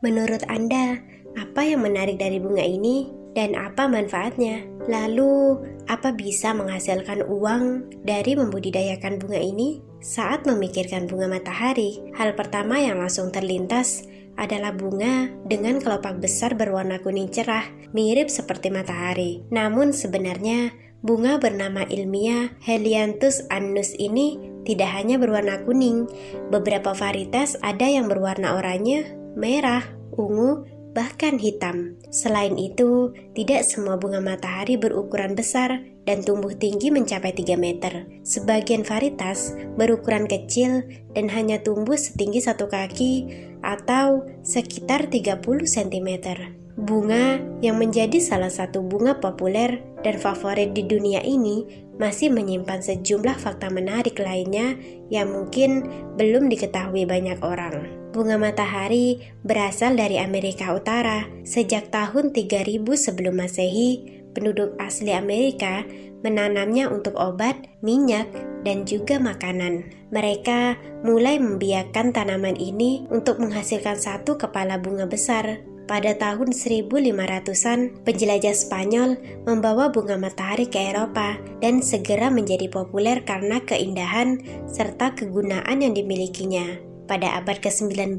Menurut Anda, apa yang menarik dari bunga ini dan apa manfaatnya? Lalu, apa bisa menghasilkan uang dari membudidayakan bunga ini? Saat memikirkan bunga matahari, hal pertama yang langsung terlintas adalah bunga dengan kelopak besar berwarna kuning cerah, mirip seperti matahari. Namun sebenarnya, bunga bernama ilmiah Helianthus annus ini tidak hanya berwarna kuning. Beberapa varietas ada yang berwarna oranye, merah, ungu, bahkan hitam. Selain itu, tidak semua bunga matahari berukuran besar dan tumbuh tinggi mencapai 3 meter. Sebagian varietas berukuran kecil dan hanya tumbuh setinggi 1 kaki atau sekitar 30 cm. Bunga yang menjadi salah satu bunga populer dan favorit di dunia ini masih menyimpan sejumlah fakta menarik lainnya yang mungkin belum diketahui banyak orang. Bunga matahari berasal dari Amerika Utara. Sejak tahun 3000 sebelum Masehi, penduduk asli Amerika menanamnya untuk obat, minyak, dan juga makanan. Mereka mulai membiakkan tanaman ini untuk menghasilkan satu kepala bunga besar. Pada tahun 1500-an, penjelajah Spanyol membawa bunga matahari ke Eropa dan segera menjadi populer karena keindahan serta kegunaan yang dimilikinya. Pada abad ke-19,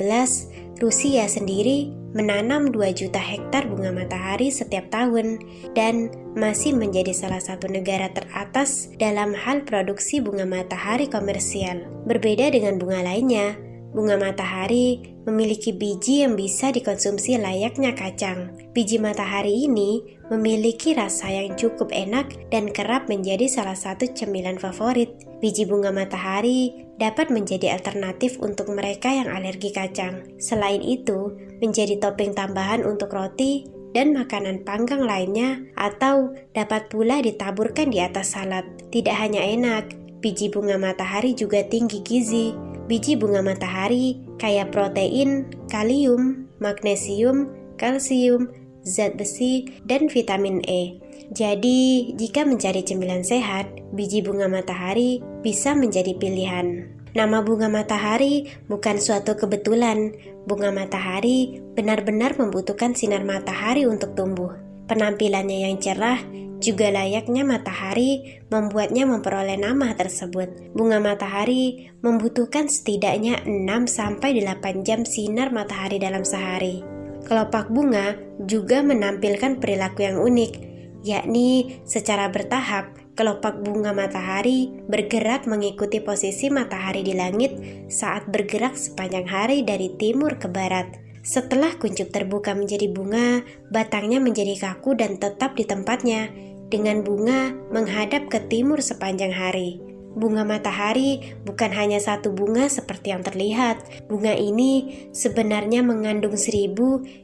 Rusia sendiri menanam 2 juta hektar bunga matahari setiap tahun dan masih menjadi salah satu negara teratas dalam hal produksi bunga matahari komersial. Berbeda dengan bunga lainnya, bunga matahari memiliki biji yang bisa dikonsumsi layaknya kacang. Biji matahari ini memiliki rasa yang cukup enak dan kerap menjadi salah satu cemilan favorit. Biji bunga matahari dapat menjadi alternatif untuk mereka yang alergi kacang. Selain itu, menjadi topping tambahan untuk roti dan makanan panggang lainnya atau dapat pula ditaburkan di atas salad. Tidak hanya enak, biji bunga matahari juga tinggi gizi. Biji bunga matahari kaya protein, kalium, magnesium, kalsium, zat besi, dan vitamin E. Jadi, jika mencari cemilan sehat, biji bunga matahari bisa menjadi pilihan. Nama bunga matahari bukan suatu kebetulan. Bunga matahari benar-benar membutuhkan sinar matahari untuk tumbuh. Penampilannya yang cerah juga layaknya matahari membuatnya memperoleh nama tersebut. Bunga matahari membutuhkan setidaknya 6-8 jam sinar matahari dalam sehari. Kelopak bunga juga menampilkan perilaku yang unik, yakni secara bertahap kelopak bunga matahari bergerak mengikuti posisi matahari di langit saat bergerak sepanjang hari dari timur ke barat. Setelah kuncup terbuka menjadi bunga, batangnya menjadi kaku dan tetap di tempatnya, dengan bunga menghadap ke timur sepanjang hari. Bunga matahari bukan hanya satu bunga seperti yang terlihat. Bunga ini sebenarnya mengandung 1000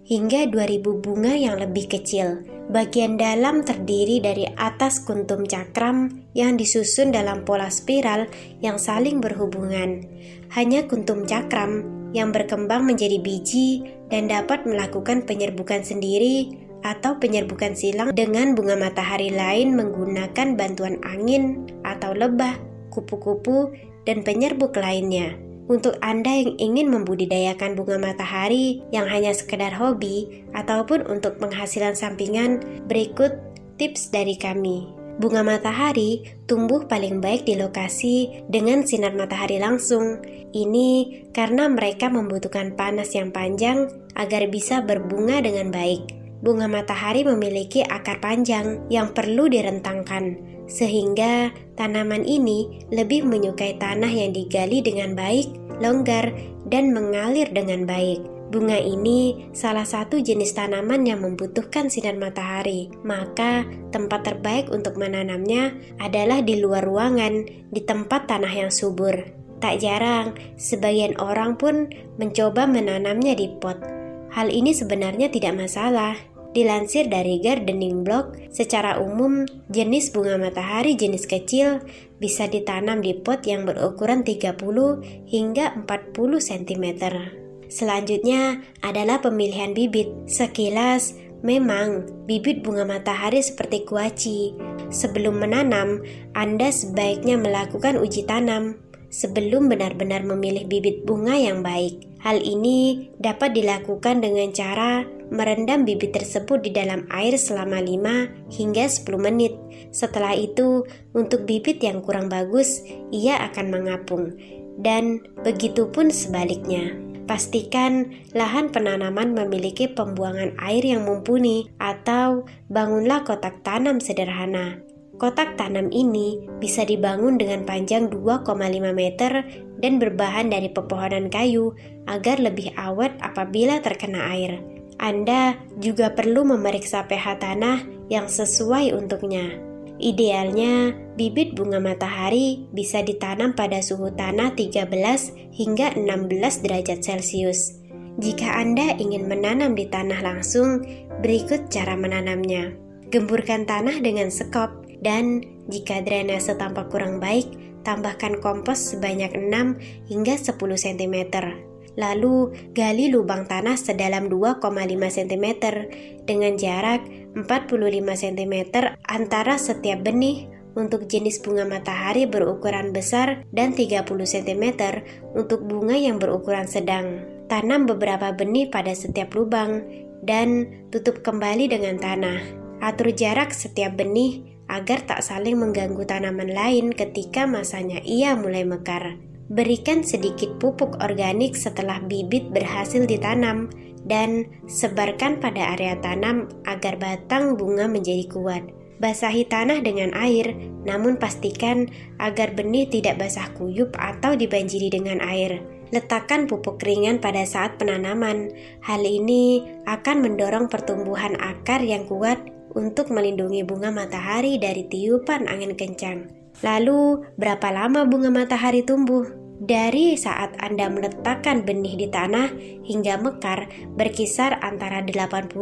hingga 2000 bunga yang lebih kecil. Bagian dalam terdiri dari atas kuntum cakram yang disusun dalam pola spiral yang saling berhubungan. Hanya kuntum cakram yang berkembang menjadi biji dan dapat melakukan penyerbukan sendiri atau penyerbukan silang dengan bunga matahari lain menggunakan bantuan angin atau lebah, kupu-kupu, dan penyerbuk lainnya. Untuk Anda yang ingin membudidayakan bunga matahari yang hanya sekedar hobi ataupun untuk penghasilan sampingan, berikut tips dari kami. Bunga matahari tumbuh paling baik di lokasi dengan sinar matahari langsung. Ini karena mereka membutuhkan panas yang panjang agar bisa berbunga dengan baik. Bunga matahari memiliki akar panjang yang perlu direntangkan, sehingga tanaman ini lebih menyukai tanah yang digali dengan baik, longgar, dan mengalir dengan baik. Bunga ini salah satu jenis tanaman yang membutuhkan sinar matahari, maka tempat terbaik untuk menanamnya adalah di luar ruangan, di tempat tanah yang subur. Tak jarang, sebagian orang pun mencoba menanamnya di pot. Hal ini sebenarnya tidak masalah. Dilansir dari Gardening Blog, secara umum jenis bunga matahari jenis kecil bisa ditanam di pot yang berukuran 30 hingga 40 cm. Selanjutnya adalah pemilihan bibit. Sekilas, memang bibit bunga matahari seperti kuaci. Sebelum menanam, Anda sebaiknya melakukan uji tanam. sebelum benar-benar memilih bibit bunga yang baik. Hal ini dapat dilakukan dengan cara merendam bibit tersebut di dalam air selama 5 hingga 10 menit. Setelah itu, untuk bibit yang kurang bagus, ia akan mengapung. Dan begitu pun sebaliknya. Pastikan lahan penanaman memiliki pembuangan air yang mumpuni atau bangunlah kotak tanam sederhana. Kotak tanam ini bisa dibangun dengan panjang 2,5 meter dan berbahan dari pepohonan kayu agar lebih awet apabila terkena air. Anda juga perlu memeriksa pH tanah yang sesuai untuknya. Idealnya, bibit bunga matahari bisa ditanam pada suhu tanah 13 hingga 16 derajat Celcius. Jika Anda ingin menanam di tanah langsung, berikut cara menanamnya. Gemburkan tanah dengan sekop, dan jika drainase tampak kurang baik, tambahkan kompos sebanyak 6 hingga 10 cm. Lalu, gali lubang tanah sedalam 2,5 cm dengan jarak 45 cm antara setiap benih untuk jenis bunga matahari berukuran besar dan 30 cm untuk bunga yang berukuran sedang. Tanam beberapa benih pada setiap lubang dan tutup kembali dengan tanah. Atur jarak setiap benih agar tak saling mengganggu tanaman lain ketika masanya ia mulai mekar. Berikan sedikit pupuk organik setelah bibit berhasil ditanam dan sebarkan pada area tanam agar batang bunga menjadi kuat. Basahi tanah dengan air, namun pastikan agar benih tidak basah kuyup atau dibanjiri dengan air. Letakkan pupuk ringan pada saat penanaman. Hal ini akan mendorong pertumbuhan akar yang kuat untuk melindungi bunga matahari dari tiupan angin kencang. Lalu, berapa lama bunga matahari tumbuh? Dari saat Anda meletakkan benih di tanah hingga mekar berkisar antara 80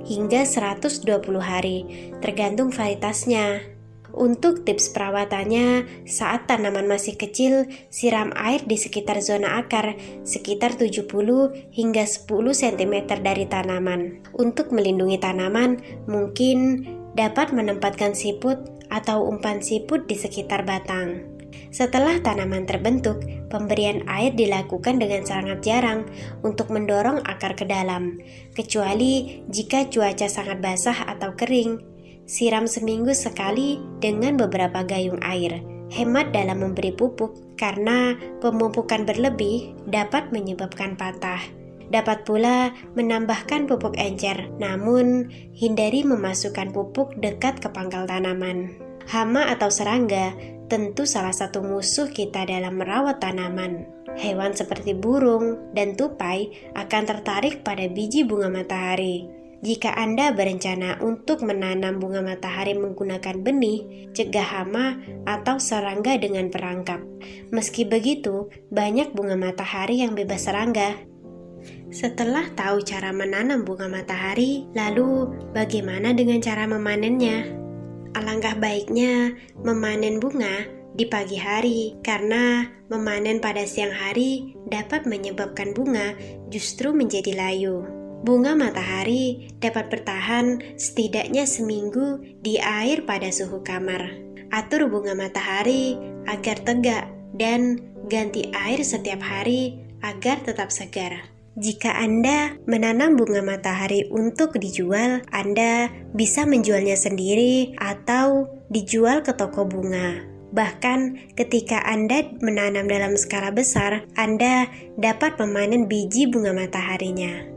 hingga 120 hari, tergantung varietasnya. Untuk tips perawatannya, saat tanaman masih kecil, siram air di sekitar zona akar, sekitar 70 hingga 10 cm dari tanaman. Untuk melindungi tanaman, mungkin dapat menempatkan siput atau umpan siput di sekitar batang. Setelah tanaman terbentuk, pemberian air dilakukan dengan sangat jarang untuk mendorong akar ke dalam, kecuali jika cuaca sangat basah atau kering. Siram seminggu sekali dengan beberapa gayung air. Hemat dalam memberi pupuk karena pemupukan berlebih dapat menyebabkan patah. Dapat pula menambahkan pupuk encer, namun hindari memasukkan pupuk dekat ke pangkal tanaman. Hama atau serangga tentu salah satu musuh kita dalam merawat tanaman. Hewan seperti burung dan tupai akan tertarik pada biji bunga matahari. Jika Anda berencana untuk menanam bunga matahari menggunakan benih, cegah hama atau serangga dengan perangkap. Meski begitu, banyak bunga matahari yang bebas serangga. Setelah tahu cara menanam bunga matahari, lalu bagaimana dengan cara memanennya? Alangkah baiknya memanen bunga di pagi hari, karena memanen pada siang hari dapat menyebabkan bunga justru menjadi layu. Bunga matahari dapat bertahan setidaknya seminggu di air pada suhu kamar. Atur bunga matahari agar tegak dan ganti air setiap hari agar tetap segar. Jika Anda menanam bunga matahari untuk dijual, Anda bisa menjualnya sendiri atau dijual ke toko bunga. Bahkan ketika Anda menanam dalam skala besar, Anda dapat memanen biji bunga mataharinya.